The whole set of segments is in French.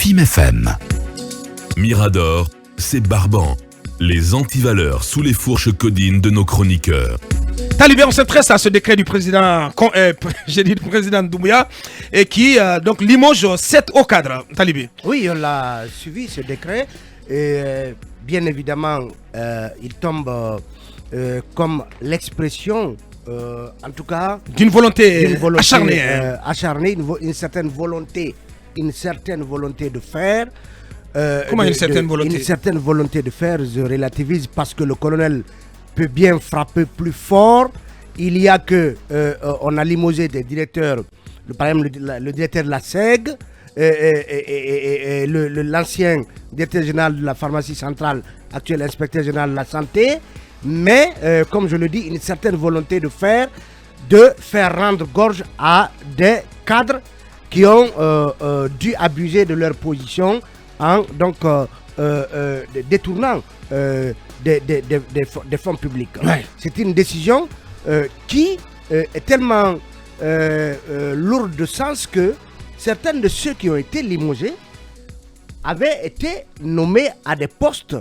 FIM FM. Mirador, c'est barbant. Les antivaleurs sous les fourches codines de nos chroniqueurs. Talibé, on s'intéresse à ce décret du président, président Doumbouya, et qui donc limoge 7 hauts cadres. Talibé. Oui, on l'a suivi ce décret. Et bien évidemment, il tombe comme l'expression, en tout cas, d'une volonté acharnée. Acharnée, une certaine volonté de faire. Comment une certaine volonté? Une certaine volonté de faire, je relativise parce que le colonel peut bien frapper plus fort. Il y a que on a limogé des directeurs, par exemple le directeur de la SEG et l'ancien directeur général de la pharmacie centrale, actuel inspecteur général de la santé. Mais comme je le dis, une certaine volonté de faire rendre gorge à des cadres qui ont dû abuser de leur position en détournant des fonds publics. Ouais. C'est une décision qui est tellement lourde de sens que certains de ceux qui ont été limogés avaient été nommés à des postes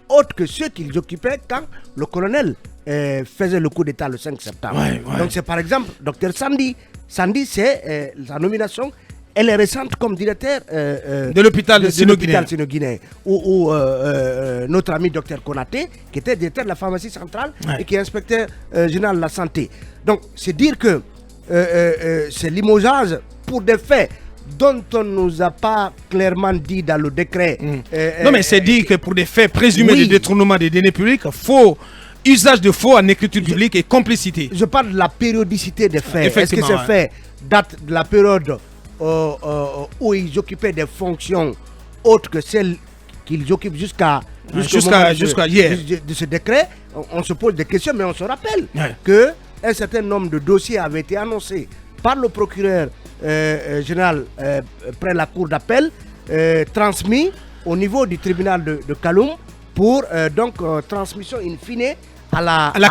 autres que ceux qu'ils occupaient quand le colonel faisait le coup d'État le 5 septembre. Ouais. Donc c'est par exemple Dr Sandi. Sandi, c'est sa nomination. Elle est récente comme directeur de l'hôpital Sino-Guinéen. Ou notre ami Dr Konaté, qui était directeur de la pharmacie centrale et qui est inspecteur général de la santé. Donc, c'est dire que ces limogeages pour des faits dont on ne nous a pas clairement dit dans le décret. Non, mais c'est dit que pour des faits présumés de détournement des deniers publics, usage de faux en écriture publique et complicité. Je parle de la périodicité des faits. Est-ce que ces Ouais. faits datent de la période où ils occupaient des fonctions autres que celles qu'ils occupent jusqu'à hier. De ce décret? On se pose des questions, mais on se rappelle Ouais. qu'un certain nombre de dossiers avaient été annoncés par le procureur général près la cour d'appel, transmis au niveau du tribunal de Kaloum pour transmission in fine à la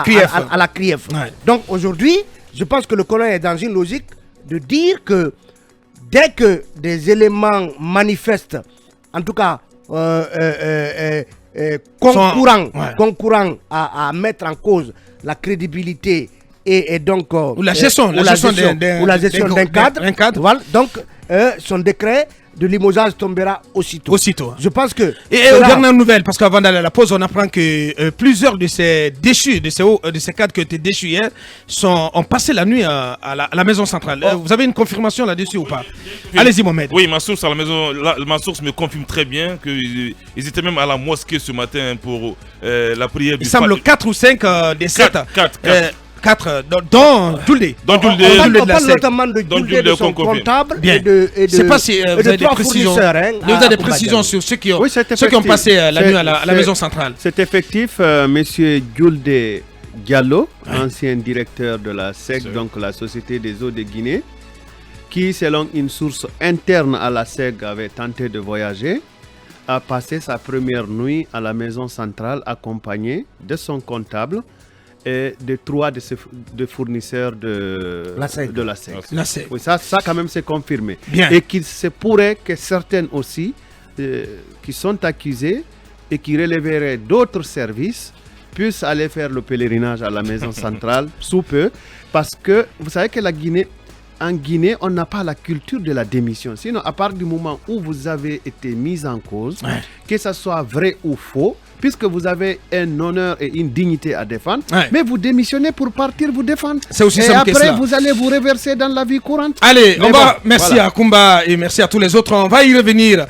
CRIEF. Ouais. Donc aujourd'hui, je pense que le colonel est dans une logique de dire que dès que des éléments manifestes, en tout cas concourant à mettre en cause la crédibilité et donc ou la gestion d'un cadre, voilà, donc son décret de limogeage tombera aussitôt. Je pense que... Et dernière nouvelle, parce qu'avant d'aller à la pause, on apprend que plusieurs de ces déchus, de ces cadres qui ont été déchus hier, ont passé la nuit à la maison centrale. Vous avez une confirmation là-dessus ou pas? Allez-y, Mohamed. Oui, ma source à la maison, ma source me confirme très bien qu'ils étaient même à la mosquée ce matin pour la prière du... Il semble 4 ou 5 des 7. 4, dont Doulé. On parle notamment de Doulé, de son comptable et de... Je ne sais pas si vous avez des précisions. Vous avez des précisions sur ceux qui ont passé la nuit à la maison centrale. C'est effectif, monsieur Doulé Diallo, ancien directeur de la SEG, donc la Société des eaux de Guinée, qui, selon une source interne à la SEG, avait tenté de voyager, a passé sa première nuit à la maison centrale accompagné de son comptable et de 3 de fournisseurs de la SEG. Oui, ça quand même c'est confirmé. Bien. Et qu'il se pourrait que certaines aussi qui sont accusées et qui relèveraient d'autres services puissent aller faire le pèlerinage à la maison centrale sous peu, parce que vous savez que en Guinée, on n'a pas la culture de la démission. Sinon, à partir du moment où vous avez été mis en cause, que ce soit vrai ou faux, puisque vous avez un honneur et une dignité à défendre, mais vous démissionnez pour partir vous défendre. C'est aussi et simple que après, ça. vous allez vous reverser dans la vie courante. Allez, merci à Kumba et merci à tous les autres. On va y revenir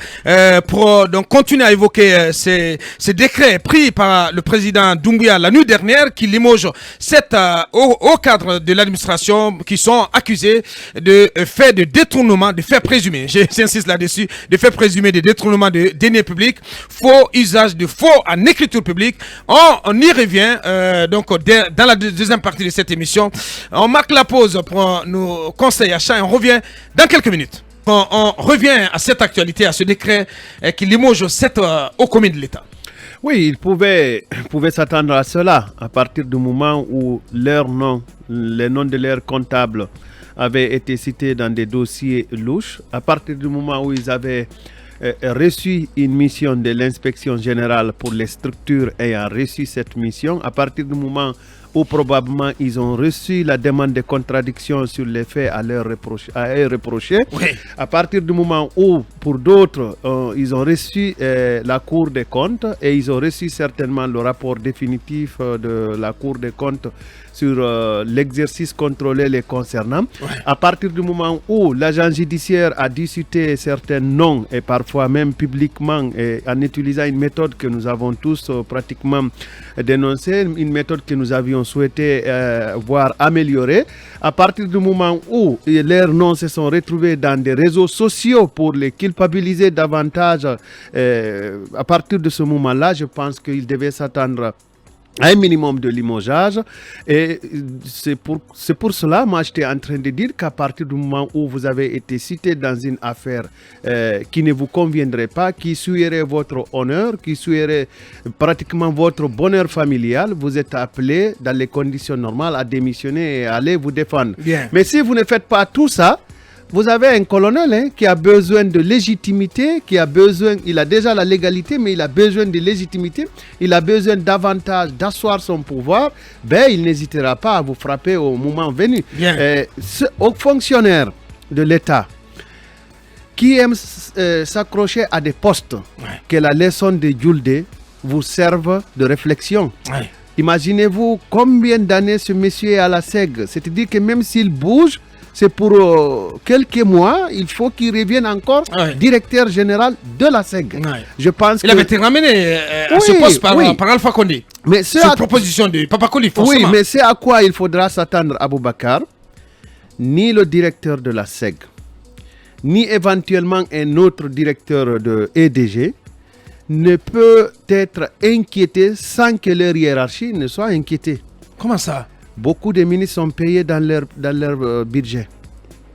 pour donc continuer à évoquer ces décrets pris par le président Doumbouya la nuit dernière qui limoge 7 hauts cadres de l'administration qui sont accusés de faits de détournement, de faits présumés. J'insiste là-dessus, de faits présumés de détournement de deniers publics, faux usage de faux en écriture publique. On y revient dans la deuxième partie de cette émission. On marque la pause pour nos conseils achats et on revient dans quelques minutes. On revient à cette actualité, à ce décret qui limoge 7 hauts commis de l'État. Oui, ils pouvaient s'attendre à cela à partir du moment où les noms de leurs comptables avaient été cités dans des dossiers louches, à partir du moment où ils avaient reçu une mission de l'inspection générale pour les structures ayant reçu cette mission. À partir du moment où probablement ils ont reçu la demande de contradiction sur les faits à eux reprocher. Oui. À partir du moment où, pour d'autres, ils ont reçu la Cour des comptes et ils ont reçu certainement le rapport définitif de la Cour des comptes sur l'exercice contrôlé les concernant. Ouais. À partir du moment où l'agent judiciaire a discuté certains noms et parfois même publiquement et en utilisant une méthode que nous avons tous pratiquement dénoncée, une méthode que nous avions souhaité voir améliorée, à partir du moment où leurs noms se sont retrouvés dans des réseaux sociaux pour les culpabiliser davantage, à partir de ce moment-là, je pense qu'ils devaient s'attendre un minimum de limogeage, et c'est pour cela, moi j'étais en train de dire qu'à partir du moment où vous avez été cité dans une affaire qui ne vous conviendrait pas, qui souillerait votre honneur, qui souillerait pratiquement votre bonheur familial, vous êtes appelé dans les conditions normales à démissionner et à aller vous défendre. Bien. Mais si vous ne faites pas tout ça, vous avez un colonel qui a besoin de légitimité, il a déjà la légalité, mais il a besoin de légitimité, il a besoin davantage d'asseoir son pouvoir, il n'hésitera pas à vous frapper au moment venu. Aux fonctionnaires de l'État qui aiment s'accrocher à des postes, que la leçon de Djoulde vous serve de réflexion. Ouais. Imaginez-vous combien d'années ce monsieur est à la SEG, c'est-à-dire que même s'il bouge, c'est pour quelques mois, il faut qu'il revienne encore directeur général de la SEG. Ouais. Je pense Il avait été ramené à ce poste par Alpha Condé. Mais sur proposition de Papa Condé, forcément. Oui, mais c'est à quoi il faudra s'attendre, Aboubakar. Ni le directeur de la SEG, ni éventuellement un autre directeur de EDG ne peut être inquiété sans que leur hiérarchie ne soit inquiétée. Comment ça? Beaucoup de ministres sont payés dans leur budget.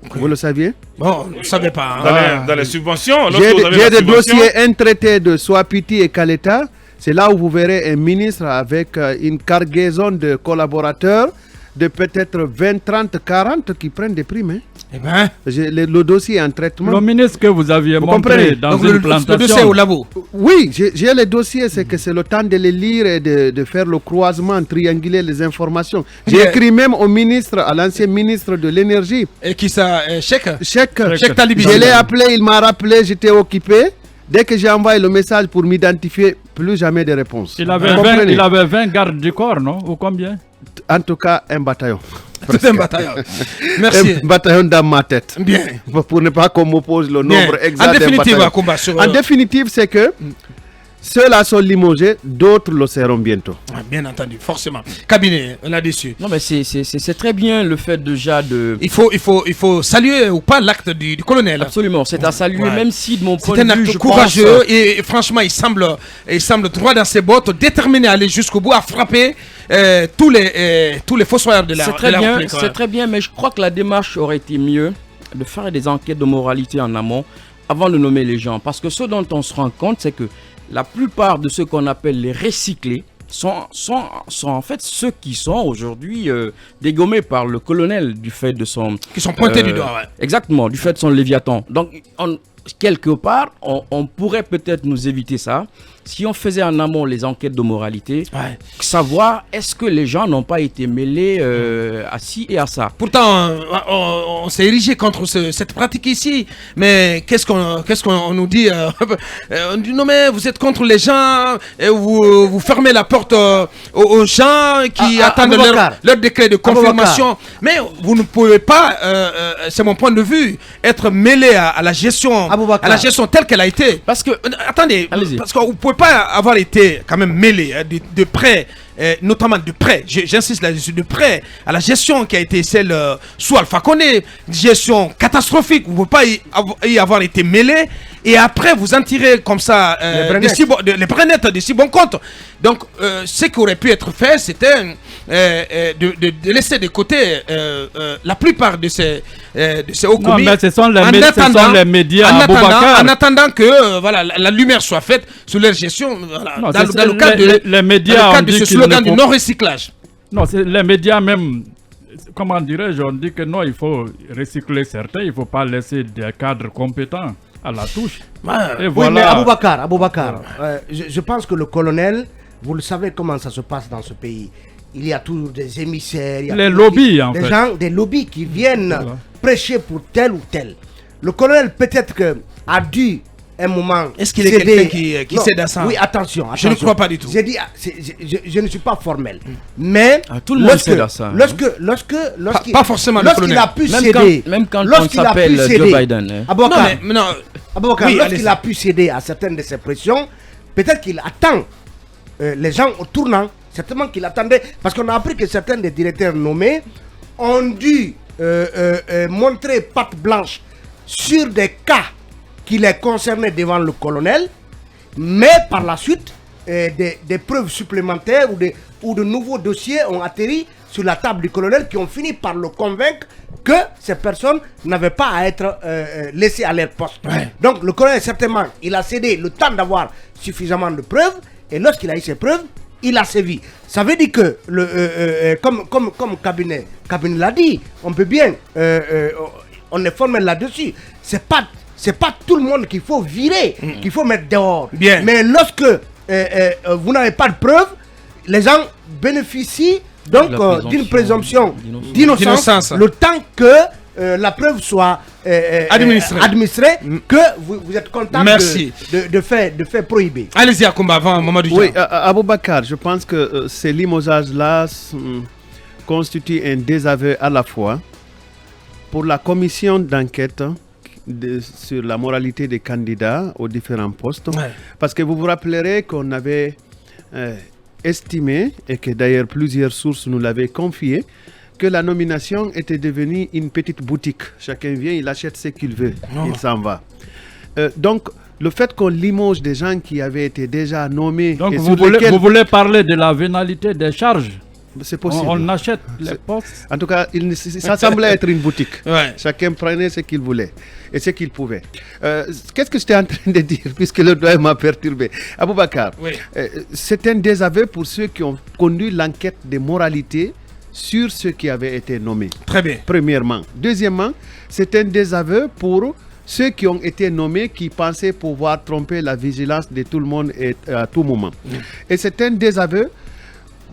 Okay. Vous le saviez? Bon, on ne savait pas. Dans les subventions. J'ai des dossiers intraités de Swapiti et Kaleta. C'est là où vous verrez un ministre avec une cargaison de collaborateurs de peut-être 20, 30, 40 qui prennent des primes. Hein. Eh ben, le dossier est en traitement. Le ministre que vous aviez montré dans donc une plantation. Le dossier au labo. Oui, j'ai les dossiers, c'est que c'est le temps de les lire et de faire le croisement, trianguler les informations. J'ai écrit même au ministre, à l'ancien ministre de l'énergie. Et qui ça? Cheikh Talibi. Je l'ai appelé, il m'a rappelé, j'étais occupé. Dès que j'ai envoyé le message pour m'identifier, plus jamais de réponse. Il avait 20 gardes du corps, non? Ou combien? En tout cas, un bataillon. Tout un bataillon. Merci. Un bataillon dans ma tête. Bien. Pour ne pas qu'on m'oppose le nombre exact. En définitive, c'est que ceux-là sont limogés, d'autres le seront bientôt. Bien entendu, forcément. Cabinet, là-dessus. Non, mais c'est très bien le fait déjà de... Il faut saluer ou pas l'acte du colonel. Absolument, c'est à saluer, même si de mon point de vue, c'est un acte courageux et franchement, il semble droit dans ses bottes, déterminé à aller jusqu'au bout, à frapper tous les fossoyeurs de la République. C'est très bien, mais je crois que la démarche aurait été mieux de faire des enquêtes de moralité en amont avant de nommer les gens. Parce que ce dont on se rend compte, c'est que la plupart de ceux qu'on appelle les recyclés sont en fait ceux qui sont aujourd'hui dégommés par le colonel du fait de son... Qui sont pointés du doigt, Exactement, du fait de son Léviathan. Donc, quelque part, on pourrait peut-être nous éviter ça si on faisait en amont les enquêtes de moralité, savoir est-ce que les gens n'ont pas été mêlés à ci et à ça. Pourtant, on s'est érigé contre cette pratique ici, mais qu'est-ce qu'on nous dit on dit non mais vous êtes contre les gens, et vous fermez la porte aux gens qui attendent leur décret de confirmation. Mais vous ne pouvez pas, c'est mon point de vue, être mêlé à la gestion, telle qu'elle a été. Parce que, attendez, parce que vous pouvez pas avoir été quand même mêlé de près, notamment de près, j'insiste là-dessus, de près à la gestion qui a été celle sous Alpha Condé, gestion catastrophique, vous ne pouvez pas y avoir été mêlé et après vous en tirez comme ça les brenettes de si bon compte. Donc ce qui aurait pu être fait, c'était de laisser de côté la plupart de ces hauts commis. Non, mais ce sont les médias en attendant que la lumière soit faite sur leur gestion dans le cadre de ce slogan du non-recyclage. Non, les médias même, comment dirais-je, on dit que non, il faut recycler certains, il ne faut pas laisser des cadres compétents. à la touche. Et Oui, voilà. mais Aboubakar, je pense que le colonel, vous le savez comment ça se passe dans ce pays. Il y a toujours des émissaires, il y a Les toujours lobbies, en des fait. gens, des lobbies qui viennent Voilà. prêcher pour tel ou tel. Le colonel peut-être que a dû un moment. Est-ce qu'il est céder- quelqu'un qui Non, cède à ça? Oui, attention. Je ne crois pas du tout. J'ai dit, je ne suis pas formel, mais Ah, tout le monde cède à ça, hein. lorsqu'il Pas forcément le lorsqu'il colonel. a pu Même céder, quand on lorsqu'il a s'appelle pu Joe céder, Biden, hein. Aboubakar, Non, mais non. Aboubakar, Oui, lorsqu'il allez-y. a pu céder à certaines de ses pressions, peut-être qu'il attend les gens au tournant. Certainement qu'il attendait, parce qu'on a appris que certains des directeurs nommés ont dû montrer patte blanche sur des cas qui les concernaient devant le colonel, mais par la suite, des preuves supplémentaires ou de nouveaux dossiers ont atterri sur la table du colonel qui ont fini par le convaincre que ces personnes n'avaient pas à être laissées à leur poste. Ouais. Donc le colonel, certainement, il a cédé le temps d'avoir suffisamment de preuves, et lorsqu'il a eu ces preuves, il a sévi. Ça veut dire que, comme cabinet l'a dit, on peut bien, on est formel là-dessus. C'est pas tout le monde qu'il faut virer, qu'il faut mettre dehors. Bien. Mais lorsque vous n'avez pas de preuves, les gens bénéficient donc d'une présomption d'innocence le temps que la preuve soit administrée, que vous êtes content Merci. de faire prohiber. Allez-y, Akoumba, avant Mamadou Oui, Dia. Aboubakar, je pense que ces limogeages-là constituent un désaveu à la fois pour la commission d'enquête sur la moralité des candidats aux différents postes. Ouais. Parce que vous vous rappellerez qu'on avait estimé, et que d'ailleurs plusieurs sources nous l'avaient confié, que la nomination était devenue une petite boutique. Chacun vient, il achète ce qu'il veut, il s'en va. Donc, le fait qu'on limoge des gens qui avaient été déjà nommés... Donc et vous sur lesquels- voulez parler de la vénalité des charges. C'est possible. On achète les postes. En tout cas, ça semblait être une boutique. Ouais. Chacun prenait ce qu'il voulait et ce qu'il pouvait. Qu'est-ce que j'étais en train de dire, puisque le doigt m'a perturbé? Aboubakar, Oui. c'est un désaveu pour ceux qui ont conduit l'enquête de moralité sur ceux qui avaient été nommés. Très bien. Premièrement. Deuxièmement, c'est un désaveu pour ceux qui ont été nommés, qui pensaient pouvoir tromper la vigilance de tout le monde à tout moment. Et c'est un désaveu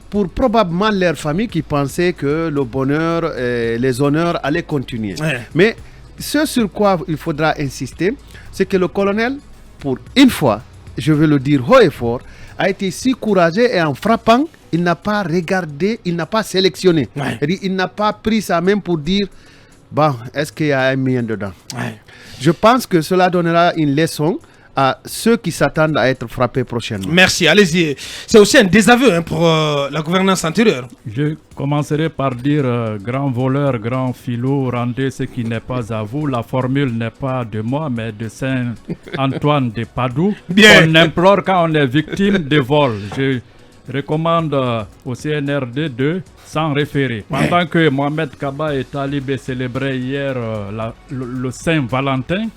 pour probablement leur famille qui pensaient que le bonheur et les honneurs allaient continuer. Ouais. Mais ce sur quoi il faudra insister, c'est que le colonel, pour une fois, je veux le dire haut et fort, a été si courageux et en frappant, il n'a pas regardé, il n'a pas sélectionné. Ouais. C'est-à-dire, il n'a pas pris sa main pour dire, bon, est-ce qu'il y a un million dedans? Ouais. Je pense que cela donnera une leçon à ceux qui s'attendent à être frappés prochainement. Merci, allez-y. C'est aussi un désaveu pour la gouvernance antérieure. Je commencerai par dire grand voleur, grand filou, rendez ce qui n'est pas à vous. La formule n'est pas de moi, mais de Saint Antoine de Padoue. Bien. On implore quand on est victime de vol. Je recommande au CNRD de s'en référer. Pendant que Mohamed Kaba et Talibé célébraient hier le Saint Valentin,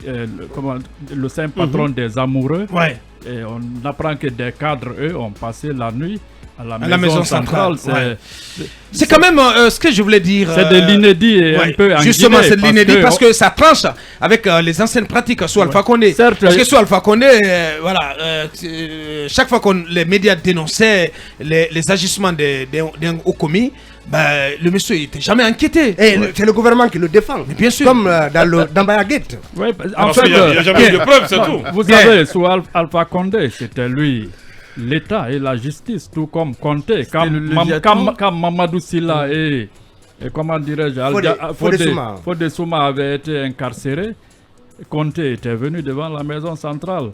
le saint patron des amoureux, Ouais. et on apprend que des cadres, eux, ont passé la nuit à la maison centrale. centrale, C'est quand même ce que je voulais dire. C'est de l'inédit et un peu en justement, Guinée, c'est de l'inédit parce que que ça tranche avec les anciennes pratiques sous Alpha Condé. Certes, Parce que sous Alpha Condé, chaque fois que les médias dénonçaient les agissements d'un haut commis, le monsieur n'était jamais inquiété. Et c'est le gouvernement qui le défend. Mais bien sûr. Comme dans Bayagate. ouais, en Parce qu'il fait, n'y a jamais eu de preuve, c'est tout. vous savez, sous Alpha Condé, c'était lui, l'État et la justice, tout comme Conté. Quand Mamadou Sylla et comment dirais-je, Fodé Souma avait été incarcéré, Conté était venu devant la maison centrale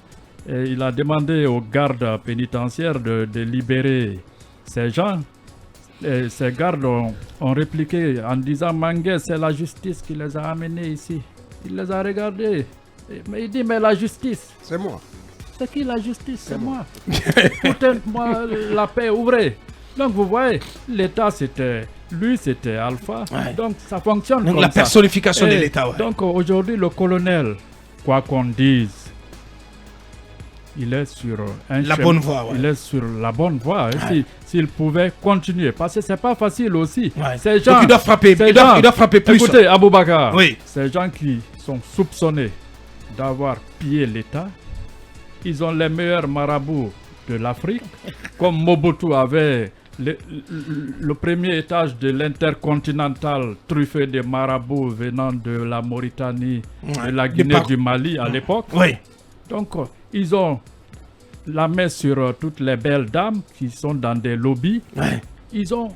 et il a demandé aux gardes pénitentiaires de libérer ces gens. Et ces gardes ont répliqué en disant Mangué, c'est la justice qui les a amenés ici. Il les a regardés. Mais il dit, mais la justice, C'est moi. c'est qui la justice? C'est moi. Foutez-moi la paix, ouvrez. Donc vous voyez, l'État c'était lui, c'était Alpha. Ouais. Donc ça fonctionne Donc comme la ça. personnification de Et l'État. Ouais. Donc aujourd'hui, le colonel, quoi qu'on dise, il est sur La bonne voie, ouais. Il est sur la bonne voie. Et s'il pouvait continuer, parce que c'est pas facile aussi. Ouais. Ces gens, Donc il doit frapper, ces il gens- doit frapper plus. Écoutez, Aboubakar, Oui. ces gens qui sont soupçonnés d'avoir pillé l'État. Ils ont les meilleurs marabouts de l'Afrique, comme Mobutu avait le premier étage de l'Intercontinental truffé de marabouts venant de la Mauritanie, de la Guinée, du Mali à l'époque. Oui. Donc, ils ont la main sur toutes les belles dames qui sont dans des lobbies. Ouais. Ils ont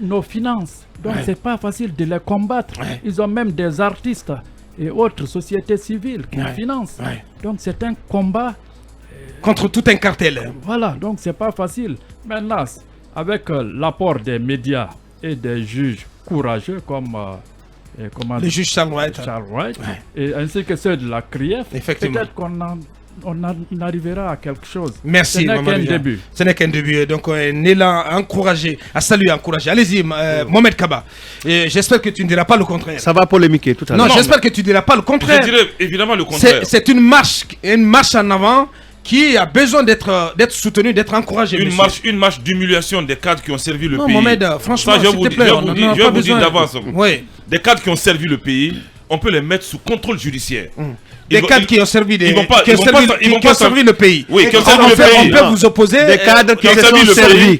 nos finances. Donc, c'est pas facile de les combattre. Ils ont même des artistes et autres sociétés civiles qui financent. Donc, c'est un combat contre tout un cartel. Voilà, donc c'est pas facile. Maintenant, avec l'apport des médias et des juges courageux comme le juge Charles Wright, et ainsi que ceux de la CRIEF, peut-être qu'on arrivera à quelque chose. Merci. Ce n'est qu'un début. Ce n'est qu'un début. Donc, on est là à encourager, à saluer, à encourager. Allez-y, Mohamed Kaba. J'espère que tu ne diras pas le contraire. Ça va polémiquer tout à l'heure. Non, j'espère que tu ne diras pas le contraire. Je dirais évidemment le contraire. C'est une marche en avant qui a besoin d'être soutenu, d'être encouragé. Une marche d'humiliation des cadres qui ont servi le pays. Mohamed, franchement, je vais vous dire d'avance. Oui. Des cadres qui ont servi le pays, on peut les mettre sous contrôle judiciaire. Des cadres qui ont servi le pays. Oui, qui ont servi le pays. On peut vous opposer des cadres qui se sont servis.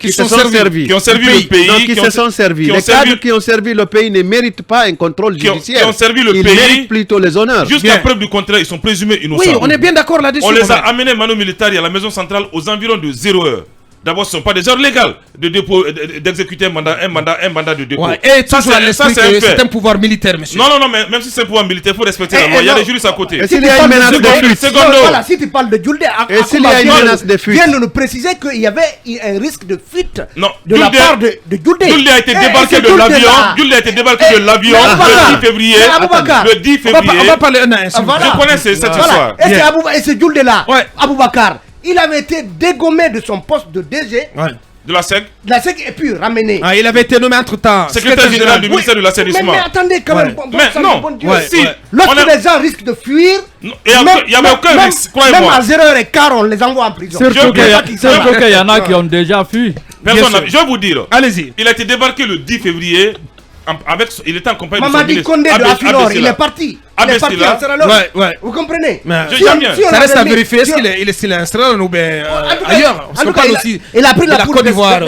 Qui ont servi le pays. Qui se sont servis. Les cadres qui ont servi le pays ne méritent pas un contrôle judiciaire. Qui ont servi le pays. Ils méritent plutôt les honneurs. Jusqu'à preuve du contraire, ils sont présumés innocents. Oui, on est bien d'accord là-dessus. On les a amenés mano militari à la maison centrale aux environs de 0 heure. D'abord, ce ne sont pas des heures légales de dépôt, d'exécuter un mandat de dépôt. Ouais, et ça, c'est un pouvoir militaire, monsieur. Non, mais même si c'est un pouvoir militaire, il faut respecter la loi. Il y a des juristes à côté. Et s'il y a une menace de fuite, voilà, si tu parles de Julde, et s'il y a une menace de fuite, viens de nous préciser qu'il y avait un risque de fuite de la part de Julde. Julde a été débarqué de l'avion. Julde a été débarqué de l'avion le 10 février. Le 10 février. On va parler un instant. Je connais cette histoire. Et c'est Julde là, Aboubakar. Il avait été dégommé de son poste de DG. De la SEC. Et puis ramené. Il avait été nommé entre-temps secrétaire général du ministère de l'assainissement. Mais attendez quand même. Mais non. Lorsque les gens risquent de fuir, il n'y avait aucun risque. Même à 0h15, on les envoie en prison. Surtout qu'il y en a qui ont déjà fui. Je vais vous dire. Allez-y. Il a été débarqué le 10 février. Il était accompagné de son Mamadi ministre. Condé de Afilor, il est parti. Il est parti en Sierra Leone. Vous comprenez? Ça reste à vérifier. Est-ce qu'il est en Sierra Leone ou bien ailleurs? Parce qu'on parle aussi il a pris de la Côte d'Ivoire.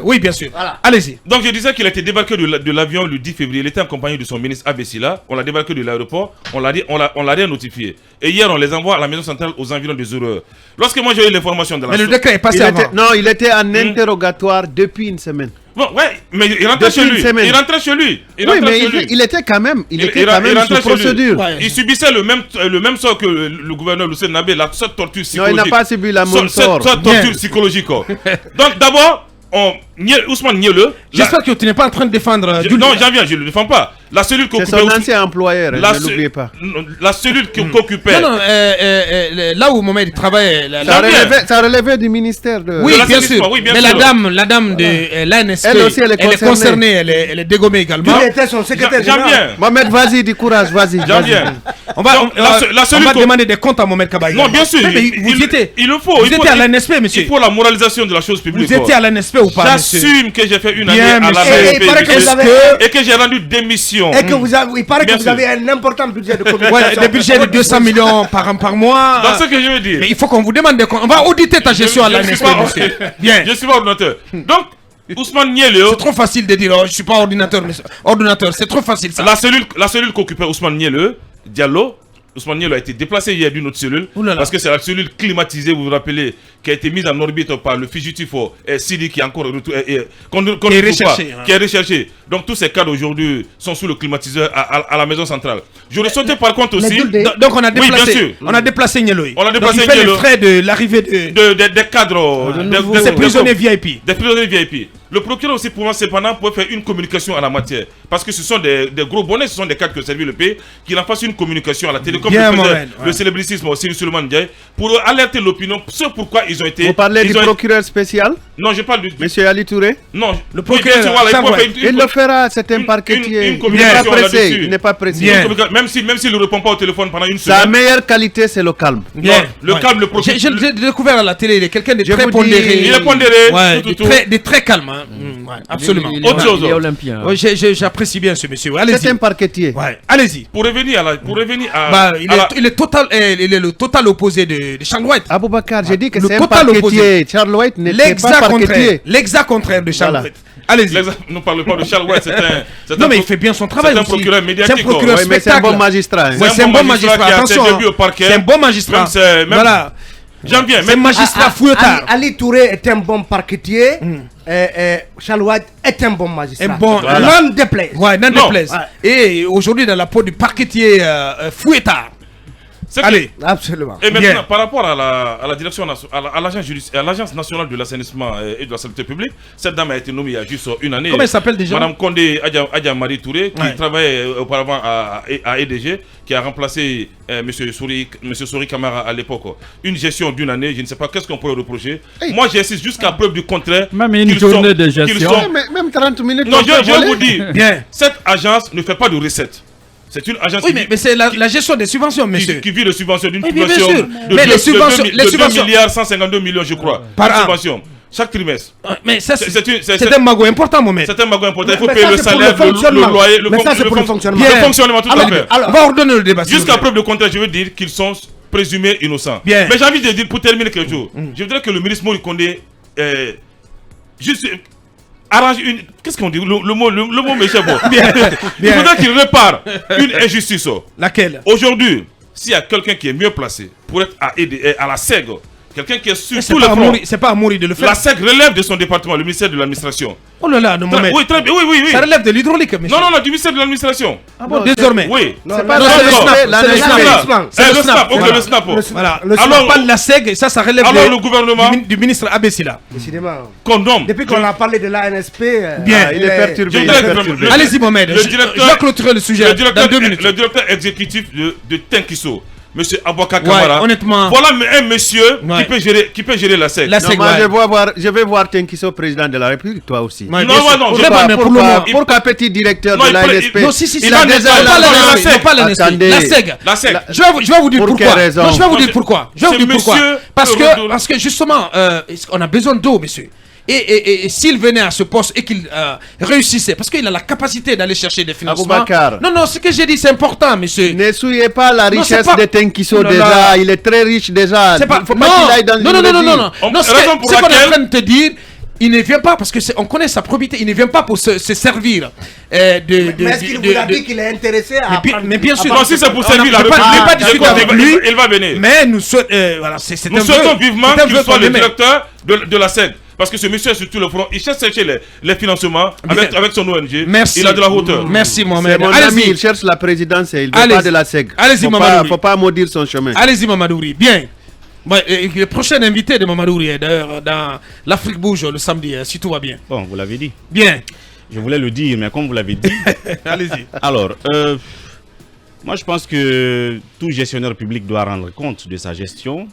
Oui, bien sûr. Allez-y. Donc je disais qu'il a été débarqué de l'avion le 10 février. Il était accompagné de son ministre Abessila. On l'a débarqué de l'aéroport. On l'a rien notifié. Et hier, on les envoie à la maison centrale aux environs de 0 heure. Lorsque moi j'ai eu l'information de la... Mais le décret est passé avant. Non, il était en interrogatoire depuis une semaine. Bon, ouais, mais il rentrait chez lui. Il rentrait chez lui. Oui, mais il était quand même sous procédure. Il subissait le même sort que le gouverneur Lucien Nabé, la seule torture psychologique. Non, il n'a pas subi la même sort. Cette torture psychologique. Donc d'abord, Ousmane Niele. J'espère que tu n'es pas en train de défendre. Non, j'en viens, je ne le défends pas. La cellule qui occupait. C'est son ancien employeur, ne l'oubliez pas. La cellule qui occupait. Non, là où Mohamed travaillait. Ça relevait du ministère de. Oui, bien sûr. Mais la dame de l'ANSP, elle aussi, elle est concernée, elle est dégommée également. Il était son secrétaire général. général. Mohamed, vas-y, du courage, vas-y. J'en viens. On va demander des comptes à Mohamed Kabaï. Non, bien sûr. Il le faut. Vous étiez à l'ANSP, monsieur. Il faut la moralisation de la chose publique. Vous étiez à l'ANSP ou pas, monsieur? J'assume que j'ai fait une année à l'ANSP et que j'ai rendu démission. Et que il paraît que vous avez un important budget de communication. Ouais, des budgets de 200 millions par mois. Dans ce que je veux dire. Mais il faut qu'on vous demande des comptes. On va auditer ta gestion à l'ANSP, monsieur. Bien. Je suis pas ordinateur. Donc, Ousmane Niele. C'est trop facile de dire, je suis pas ordinateur, c'est trop facile ça. La cellule qu'occupait Ousmane Niele, Diallo. Ousmane Niele a été déplacé hier d'une autre cellule parce que c'est la cellule climatisée, vous vous rappelez, qui a été mise en orbite par le fugitif Sidi qui est encore qui est recherché. Donc tous ces cadres aujourd'hui sont sous le climatiseur à la maison centrale. J'aurais souhaité par contre aussi. Donc on a déplacé Niele. On a déplacé Niele. Il fait les frais de l'arrivée des cadres, des prisonniers VIP. Des prisonniers VIP. Le procureur aussi pour moi cependant peut faire une communication en la matière. Parce que ce sont des gros bonnets, ce sont des cadres qui ont servi le pays, qu'il en fasse une communication à la télé, comme le célébricisme aussi, Suleiman Ndiaye, pour alerter l'opinion sur pourquoi ils ont été... Vous parlez du procureur spécial? Non, je parle du... Monsieur Ali Touré? Non, le procureur, il le fera, c'est un parquet qui est... Il n'est pas pressé. Même s'il ne répond pas au téléphone pendant une semaine. Sa meilleure qualité, c'est le calme. Le calme, le procureur... J'ai découvert à la télé, il est quelqu'un de très pondéré. Il est pondéré, de très calme. Absolument. Autre chose. Il est olympien. Ouais, j'apprécie bien ce monsieur. Allez-y. C'est un parquetier. Ouais. Allez-y. Pour revenir à Il est le total opposé de Charles White. Aboubakar, j'ai dit que Le c'est un total parquetier. opposé. Charles White n'était pas parquetier. L'exact contraire de Charles Voilà. White. Allez-y. Ne parle pas de Charles White, Non, mais il fait bien son travail. C'est un aussi. procureur médiatique. C'est un procureur Oui, mais c'est un spectacle. bon magistrat. Ouais, c'est un bon magistrat. qui a ses Attention. débuts au parquet. C'est un bon magistrat. Voilà. J'aime bien. C'est un magistrat fouettard. Ali Touré est un bon parquetier. Charles White est un bon magistrat. Un bon. N'en déplaise. Ouais, n'en Non. déplaise. Et aujourd'hui, dans la peau du parquetier fouettard. Allez. Absolument. Et maintenant, Bien. par rapport à la direction à l'agence nationale de l'assainissement et de la santé publique, cette dame a été nommée il y a juste une année. Comment elle s'appelle déjà? Madame Condé Adja Marie Touré, qui Ouais. travaillait auparavant à EDG, qui a remplacé Monsieur Souri Kamara à l'époque. Une gestion d'une année, je ne sais pas qu'est-ce qu'on pourrait reprocher. Moi, j'insiste jusqu'à preuve du contraire. Même une qu'ils journée sont- de gestion. qu'ils sont- Même 30 minutes. Non, on peut je voler. vous dis, Bien. cette agence ne fait pas de recettes. C'est une agence Oui, mais c'est la gestion des subventions, monsieur. qui vit de subventions d'une Oui, bien subvention sûr. de Mais 2 les subventions- les subventions- milliards 152 millions, je crois, Par de an. subventions chaque trimestre. Mais ça, C'est un magot important, Mohamed. C'est un magot important. Il faut Mais payer ça, le c'est pour salaire, le fonctionnement. le loyer, Mais ça, c'est pour le fonctionnement. Le fonctionnement, tout à fait. Alors, on va ordonner le débat. s'il vous Jusqu'à plaît. preuve de contraire, je veux dire qu'ils sont présumés innocents. Bien. Mais j'ai envie de dire, pour terminer quelque chose, je voudrais que le ministre Mori Kondé juste arrange une. Qu'est-ce qu'on dit? Le mot m'échappe. Il faudrait qu'il répare une injustice. Laquelle? Aujourd'hui, s'il y a quelqu'un qui est mieux placé pour être à la SEG, quelqu'un qui est sur C'est tous les pas à fronts, Mouri- c'est pas à Mouri de le faire. la SEG relève de son département, le ministère de l'administration. Oh là là, non, Mohamed. Oui, très bien, oui. Ça relève de l'hydraulique, monsieur. Non, du ministère de l'administration. Ah bon, désormais. Oui. C'est pas Non, ça, c'est le non, snap, la c'est le nationale. snap. C'est le snap, ok, voilà. le snap. Voilà. Le Alors, snap. pas de la SEG, ça relève Alors, le gouvernement du ministre Abessila. Décidément. condamne. Depuis qu'on a parlé de l'ANSP, Bien. Il est perturbé. Je il est voudrais que perturbé. le- Allez-y, Mohamed. le Je directeur- dois clôturer le sujet dans 2 minutes. Le directeur exécutif de Tenkiso, M. Abouaka Ouais, Kamara. honnêtement. Voilà un monsieur Ouais. qui peut gérer la SEC. La Non, SEG, moi, ouais. je vais voir Tenkiso, président de la République, toi aussi. Ouais, Non, bien sûr. non, Pourquoi je- pas, mais pour le moment. Pourquoi petit directeur Non, de il la peut- NSP Non, si, Il la va déjà, déjà pas dans la la NSP, SEG. non, pas la NSP, Attendez. la SEG. La SEC. Je vais vous dire Pour pourquoi. quelle raison? Non, je vais vous Non, dire c'est- pourquoi. Je vais vous c'est dire pourquoi. monsieur Parce que justement, on a besoin d'eau, monsieur. Et s'il venait à ce poste et qu'il réussissait, parce qu'il a la capacité d'aller chercher des financements. Aboubakar. Non, ce que j'ai dit, c'est important, monsieur. Ne souillez pas la Non, c'est richesse pas- de Tenkiso Oh là déjà. là. Il est très riche déjà. C'est pas. Il faut pas qu'il aille dans non, une non. On- Ce raison pour qu'on est en laquelle- train de te dire, il ne vient pas parce que on connaît sa probité. Il ne vient pas pour se servir mais est-ce qu'il vous a dit qu'il est intéressé à mais bien sûr. Non, si c'est pour servir la je vais pas République, discuter avec lui. il va venir. Mais nous voilà, c'est Nous un souhaitons vœu. vivement C'est un qu'il vœu soit qu'on le émet. directeur de la SEG. Parce que ce monsieur est sur tout le front. Il cherche les financements avec son ONG. Merci. Il a de la hauteur. Merci, C'est Mohamed. mon ami, il Allez-y. cherche la présidence et il ne veut Allez-y. pas de la SEG. Allez-y, Faut Mamadou. pas- Faut pas maudire son chemin. Allez-y, Mamadouri. Bien. Le prochain invité de Mamadouri est d'ailleurs dans l'Afrique Bouge le samedi, si tout va bien. Bon, vous l'avez dit. Bien. Je voulais le dire, mais comme vous l'avez dit. Allez-y. Alors, moi je pense que tout gestionnaire public doit rendre compte de sa gestion.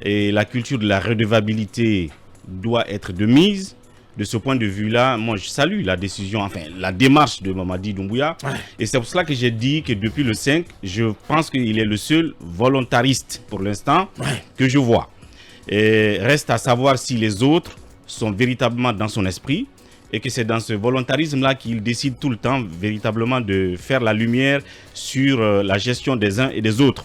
Et la culture de la redevabilité doit être de mise. De ce point de vue-là, moi je salue la décision, enfin la démarche de Mamadi Doumbouya. Ouais. Et c'est pour cela que j'ai dit que depuis le 5, je pense qu'il est le seul volontariste pour l'instant que je vois. Et reste à savoir si les autres sont véritablement dans son esprit et que c'est dans ce volontarisme-là qu'il décide tout le temps véritablement de faire la lumière sur la gestion des uns et des autres.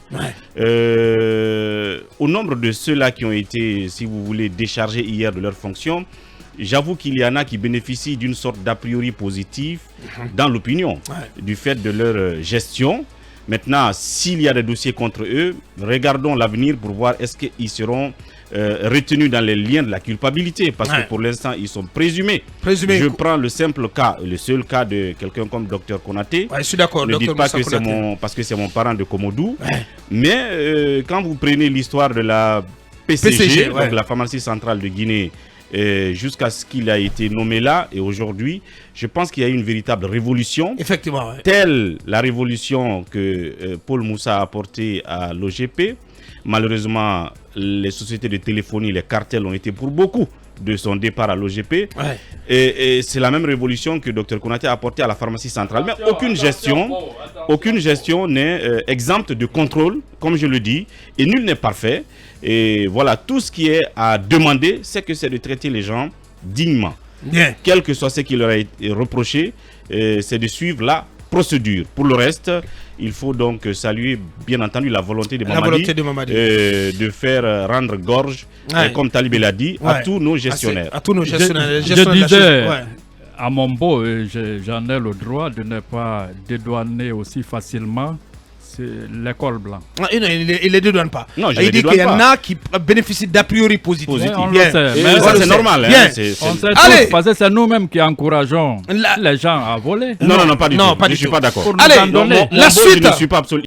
Au nombre de ceux-là qui ont été, si vous voulez, déchargés hier de leurs fonctions, j'avoue qu'il y en a qui bénéficient d'une sorte d'a priori positif dans l'opinion du fait de leur gestion. Maintenant, s'il y a des dossiers contre eux, regardons l'avenir pour voir est-ce qu'ils seront retenus dans les liens de la culpabilité. Parce que pour l'instant, ils sont présumés. Je prends le simple cas, le seul cas de quelqu'un comme Dr Konaté. Je suis d'accord. Ne dites pas que c'est parce que c'est mon parent de Komodou. Mais quand vous prenez l'histoire de la PCG, donc la pharmacie centrale de Guinée, jusqu'à ce qu'il a été nommé là, et aujourd'hui, je pense qu'il y a eu une véritable révolution. Effectivement. Telle la révolution que Paul Moussa a apportée à l'OGP. Malheureusement, les sociétés de téléphonie, les cartels ont été pour beaucoup de son départ à l'OGP. Et c'est la même révolution que Dr Konaté a apportée à la pharmacie centrale. Mais aucune gestion n'est exempte de contrôle, comme je le dis, et nul n'est parfait. Et voilà, tout ce qui est à demander, c'est de traiter les gens dignement. Bien. quel que soit ce qui leur a été reproché, c'est de suivre la procédure. Pour le reste, il faut donc saluer bien entendu la volonté de Mamadi, de faire rendre gorge, comme Talibé l'a dit, à tous nos gestionnaires. À tous nos gestionnaires. Je disais à mon beau, j'en ai le droit de ne pas dédouaner aussi facilement. C'est l'école blanche. Il ne les dédouane pas. Non, il dit qu'il y en a qui bénéficient d'a priori positif. On le sait. Mais ça, c'est normal. On sait tous, parce que c'est nous-mêmes qui encourageons les gens à voler. Non, pas du tout. Je ne suis pas d'accord. Allez, la suite. Je ne suis pas absolument.